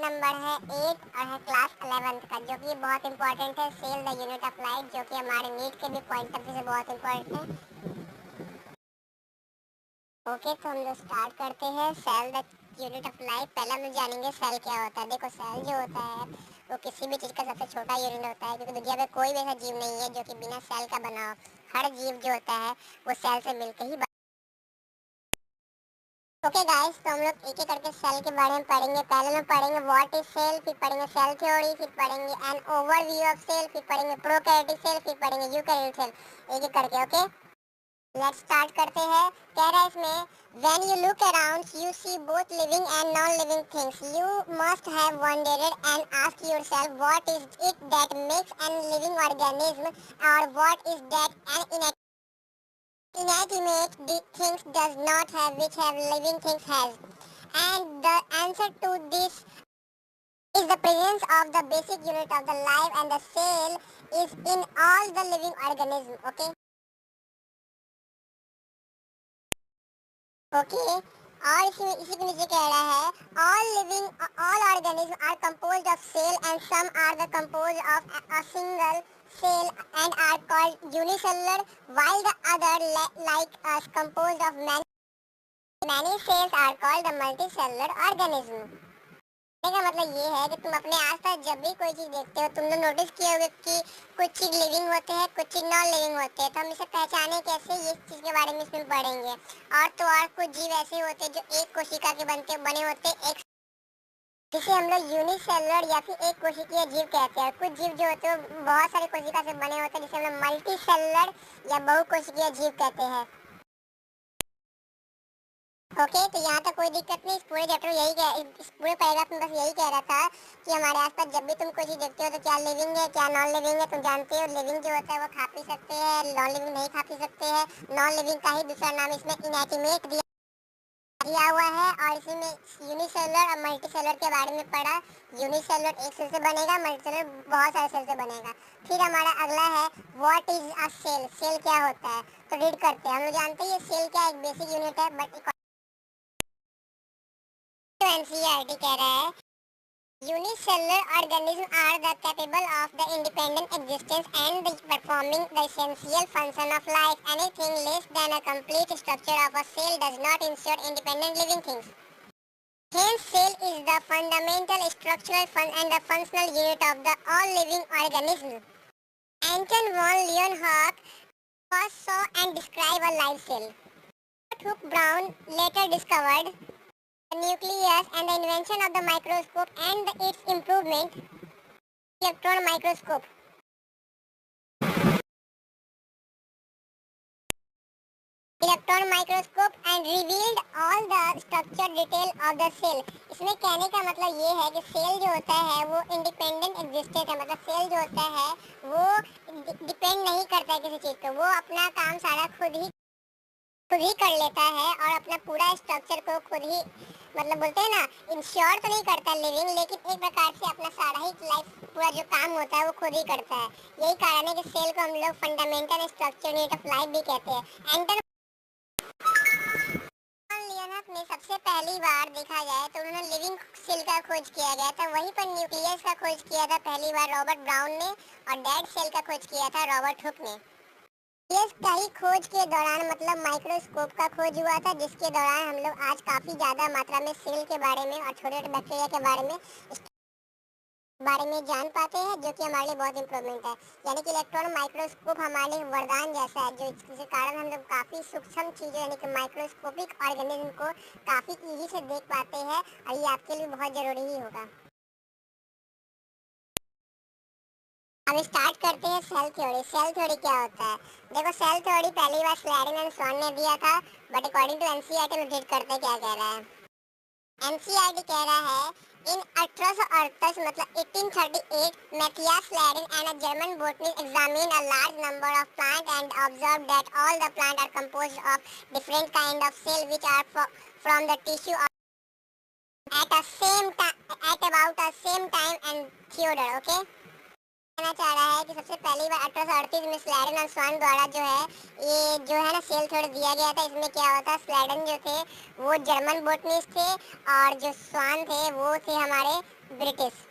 Number है 8 और है क्लास 11th का, जो कि बहुत इंपॉर्टेंट है। Cell the unit of light, जो कि हमारे नीट के भी पॉइंट ऑफ व्यू से बहुत इंपॉर्टेंट है। ओके, तो हम लोग स्टार्ट करते हैं। Cell the unit of light. पहले हम लोग जानेंगे सेल क्या होता है। देखो, सेल जो होता है वो किसी भी चीज़ का सबसे छोटा यूनिट होता है, क्योंकि दुनिया में कोई भी ऐसा जीव नहीं है जो कि बिना सेल का बना हो। हर जीव जो होता है वो सेल से मिलकर ही ओके गाइस, तो हम लोग एक एक करके सेल के बारे में पढ़ेंगे। पहले हम पढ़ेंगे व्हाट इज सेल, फिर पढ़ेंगे सेल थ्योरी, फिर पढ़ेंगे एन ओवरव्यू ऑफ सेल, फिर पढ़ेंगे प्रोकैरियोटिक सेल, फिर पढ़ेंगे यूकैरियोटिक सेल। एक एक करके। ओके, लेट्स स्टार्ट करते हैं। कह रहा है इसमें when you look around you see both living and non living things, you must have wondered and ask yourself what is it that makes an living organism, और what is that an inanimate things does not have which have living things has. And the answer to this is the presence of the basic unit of the life, and the cell is in all the living organism. Okay. Okay. और इसी के नीचे कह रहा है all organisms are composed of cell, and some are the composed of a single cell and are called unicellular, while the other like us composed of many cells are called the multicellular organism. कहने का मतलब ये है कि तुम अपने आसपास जब भी कोई चीज देखते हो, तुमने नोटिस किया होगा कि कुछ चीज लिविंग होते हैं, कुछ चीज नॉन लिविंग होते हैं। तो हम इसे पहचाने कैसे, ये चीज के बारे में इसमें पढ़ेंगे। और कुछ जीव ऐसे होते हैं जो एक कोशिका के बने होते हैं, एक जिसे हम लोग यूनिसेलुलर या फिर एक कोशिकीय जीव कहते हैं। कुछ जीव जो होते हैं बहुत सारे कोशिका से बने होते हैं, जिसे हम लोग मल्टीसेलुलर या बहुकोशिकीय जीव कहते हैं। ओके, तो यहाँ तक कोई दिक्कत नहीं। इस पूरे चैप्टर इस पूरे पैराग्राफ में बस यही कह रहा था कि हमारे आसपास जब भी तुम कोई चीज देखते हो तो क्या लिविंग है क्या नॉन लिविंग है। तुम जानते हो लिविंग जो होता है वो खा पी सकते हैं, नॉन लिविंग नहीं खा पी सकते हैं। नॉन लिविंग का ही दूसरा नाम इसमें इनएनिमेट दिया हुआ है। और इसी में यूनिसेलुलर और मल्टीसेलुलर के बारे में पढ़ा। यूनिसेलुलर एक सेल से बनेगा, मल्टीसेलुलर बहुत सारे सेल से बनेगा। फिर हमारा अगला है what is a cell. Cell क्या होता है, तो रीड करते हैं। हम लोग जानते हैं ये सेल क्या एक बेसिक यूनिट है, बट एनसीईआरटी कह रहा है unicellular organisms are the capable of the independent existence and the performing the essential function of life. Anything less than a complete structure of a cell does not ensure independent living things. Hence, cell is the fundamental structural and the functional unit of the all living organism. Anton von Leeuwenhoek first saw and described a live cell. Hooke Brown later discovered the nucleus and the invention of the microscope and its improvement, electron microscope. Electron microscope and revealed all the structure detail of the cell. इसमें कहने का मतलब ये है कि cell जो होता है वो इंडिपेंडेंट एग्जिस्टेंस है। मतलब सेल जो होता है वो डिपेंड नहीं करता है किसी चीज़ पे, वो अपना काम सारा खुद ही कर लेता है और अपना पूरा स्ट्रक्चर को खुद ही, मतलब बोलते हैं ना, इंश्योर तो नहीं करता लिविंग, लेकिन एक प्रकार से अपना सारा ही लाइफ पूरा जो काम होता है वो खुद ही करता है। यही कारण है कि सेल को हम लोग fundamental structure unit of life भी कहते हैं। एंटन लियोनॉफ ने सबसे पहली बार देखा जाए तो उन्होंने लिविंग सेल का खोज किया गया था। वहीं पर न्यूक्लियस का खोज किया था पहली बार रॉबर्ट ब्राउन ने, और डेड सेल का खोज किया था रॉबर्ट हुक ने। न्यूक्लियस का ही खोज के दौरान, मतलब माइक्रोस्कोप का खोज हुआ था, जिसके दौरान हम लोग आज काफ़ी ज़्यादा मात्रा में सेल के बारे में और छोटे छोटे बैक्टीरिया के बारे में जान पाते हैं, जो कि हमारे लिए बहुत इंप्रूवमेंट है। यानी कि इलेक्ट्रॉन माइक्रोस्कोप हमारे लिए वरदान जैसा है, जो जिसके कारण हम लोग काफ़ी सूक्ष्म चीज़ें यानी कि माइक्रोस्कोपिक ऑर्गेनिज्म को काफ़ी ईजी से देख पाते हैं, और ये आपके लिए बहुत ज़रूरी ही होगा। अब स्टार्ट करते हैं सेल थ्योरी। सेल थ्योरी क्या होता है? देखो, सेल थ्योरी पहली बार स्लैडिन एंड स्वान ने दिया था, बट अकॉर्डिंग टू एनसीईआरटी में रीड करते क्या कह रहा है। एनसीईआरटी कह रहा है इन 1838 मतलब 1838 Matthias Schleiden and a German botanist examine a large number of plant and observe that all the plant are composed of different kind of cell which are from the tissue at about the same time and Theodore. Okay, कहना चाह रहा है कि सबसे पहली बार 1838 में Schleiden और स्वान द्वारा जो है ये जो है ना सेल थोड़ा दिया गया था। इसमें क्या होता है, स्लेडन जो थे वो जर्मन बोटनिस्ट थे और जो स्वान थे वो थे हमारे ब्रिटिश।